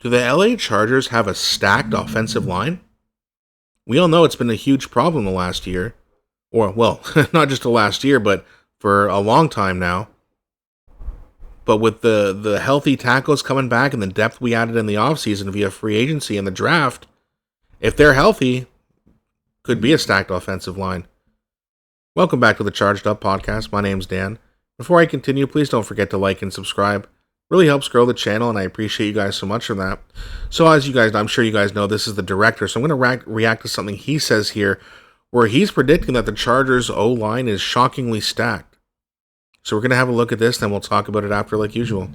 Do the LA Chargers have a stacked offensive line? We all know it's been a huge problem the last year. Or, well, not just the last year, but for a long time now. But with the healthy tackles coming back and the depth we added in the offseason via free agency and the draft, if they're healthy, could be a stacked offensive line. Welcome back to the Charged Up Podcast. My name's Dan. Before I continue, please don't forget to like and subscribe. Really helps grow the channel, and I appreciate you guys so much for that. So as you guys, I'm sure you guys know, this is the director, so I'm going to react to something he says here, where he's predicting that the Chargers' O-line is shockingly stacked. So we're going to have a look at this, then we'll talk about it after like usual.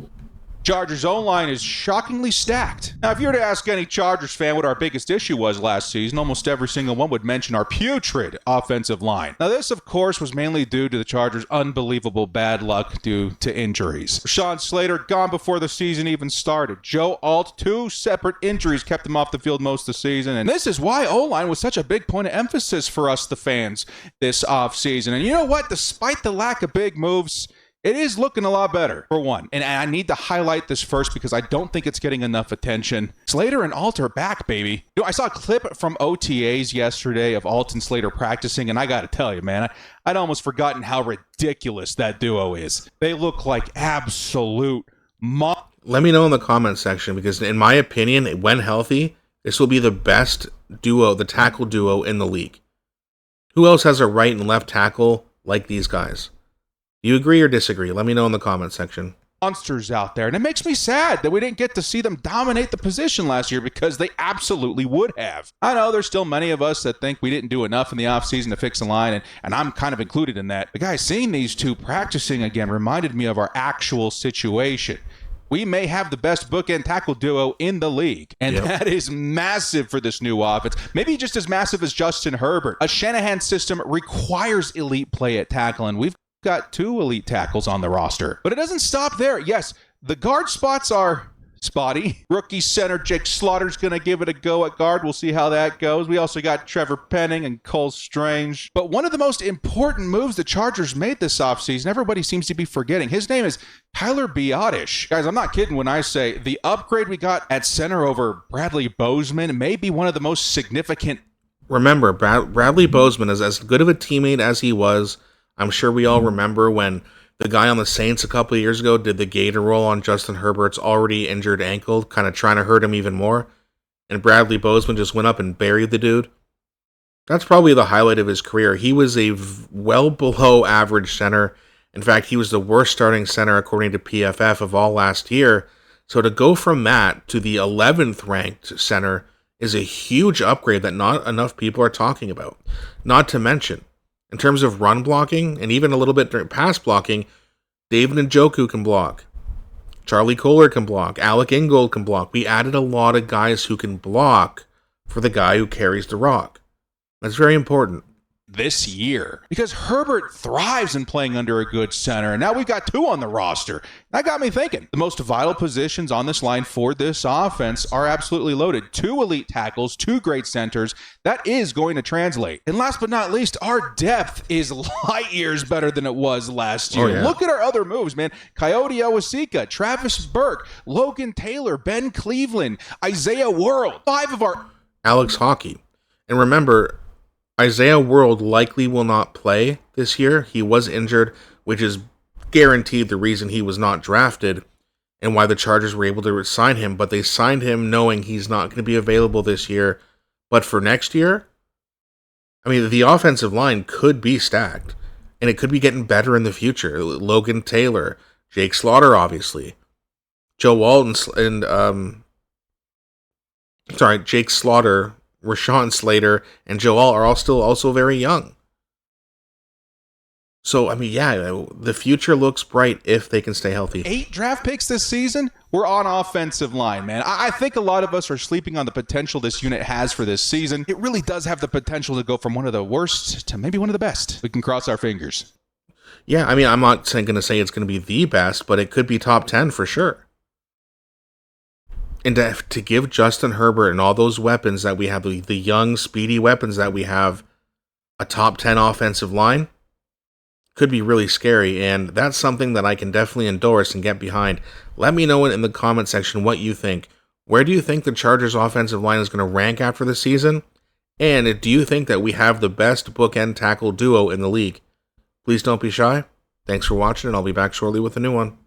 Chargers' O-line is shockingly stacked. Now, if you were to ask any Chargers fan what our biggest issue was last season, almost every single one would mention our putrid offensive line. Now, this, of course, was mainly due to the Chargers' unbelievable bad luck due to injuries. Rashawn Slater gone before the season even started. Joe Alt, 2 separate injuries kept him off the field most of the season. And this is why O-line was such a big point of emphasis for us, the fans, this offseason. And you know what? Despite the lack of big moves, it is looking a lot better, for one. And I need to highlight this first because I don't think it's getting enough attention. Slater and Alt are back, baby. You know, I saw a clip from OTAs yesterday of Alt and Slater practicing, and I got to tell you, man, I'd almost forgotten how ridiculous that duo is. They look like absolute Let me know in the comment section, because in my opinion, when healthy, this will be the best duo, the tackle duo in the league. Who else has a right and left tackle like these guys? You agree or disagree? Let me know in the comment section. Monsters out there, and it makes me sad that we didn't get to see them dominate the position last year because they absolutely would have. I know there's still many of us that think we didn't do enough in the offseason to fix the line, and I'm kind of included in that. But guys, seeing these two practicing again reminded me of our actual situation. We may have the best bookend tackle duo in the league, and that is massive for this new offense. Maybe just as massive as Justin Herbert. A Shanahan system requires elite play at tackle, and we've got 2 elite tackles on the roster. But it doesn't stop there. Yes, the guard spots are spotty. Rookie center Jake Slaughter's going to give it a go at guard. We'll see how that goes. We also got Trevor Penning and Cole Strange. But one of the most important moves the Chargers made this offseason, everybody seems to be forgetting. His name is Tyler Biadasz. Guys, I'm not kidding when I say the upgrade we got at center over Bradley Bozeman may be one of the most significant. Remember, Bradley Bozeman is as good of a teammate as he was. I'm sure we all remember when the guy on the Saints a couple of years ago did the gator roll on Justin Herbert's already injured ankle, kind of trying to hurt him even more. And Bradley Bozeman just went up and buried the dude. That's probably the highlight of his career. He was a well below average center. In fact, he was the worst starting center according to PFF of all last year. So to go from that to the 11th ranked center is a huge upgrade that not enough people are talking about. Not to mention, in terms of run blocking, and even a little bit during pass blocking, David Njoku can block. Charlie Kolar can block. Alec Ingold can block. We added a lot of guys who can block for the guy who carries the rock. That's very important. This year, because Herbert thrives in playing under a good center, and now we've got 2 on the roster. That got me thinking. The most vital positions on this line for this offense are absolutely loaded. 2 elite tackles, 2 great centers. That is going to translate. And last but not least, our depth is light years better than it was last year. Oh, yeah. Look at our other moves, man. Coyote Awasika, Travis Burke, Logan Taylor, Ben Cleveland, Isaiah World. 5 of our... Alex Hockey. And remember, Isaiah World likely will not play this year. He was injured, which is guaranteed the reason he was not drafted and why the Chargers were able to sign him. But they signed him knowing he's not going to be available this year. But for next year, I mean, the offensive line could be stacked, and it could be getting better in the future. Logan Taylor, Jake Slaughter, obviously. Jake Slaughter, Rashawn Slater, and Joe Alt are all still also very young. So, I mean, yeah, the future looks bright if they can stay healthy. 8 draft picks this season? We're on offensive line, man. I think a lot of us are sleeping on the potential this unit has for this season. It really does have the potential to go from one of the worst to maybe one of the best. We can cross our fingers. Yeah, I mean, I'm not going to say it's going to be the best, but it could be top 10 for sure. And to give Justin Herbert and all those weapons that we have, the young, speedy weapons that we have, a top 10 offensive line, could be really scary. And that's something that I can definitely endorse and get behind. Let me know in the comment section what you think. Where do you think the Chargers offensive line is going to rank after the season? And do you think that we have the best bookend tackle duo in the league? Please don't be shy. Thanks for watching, and I'll be back shortly with a new one.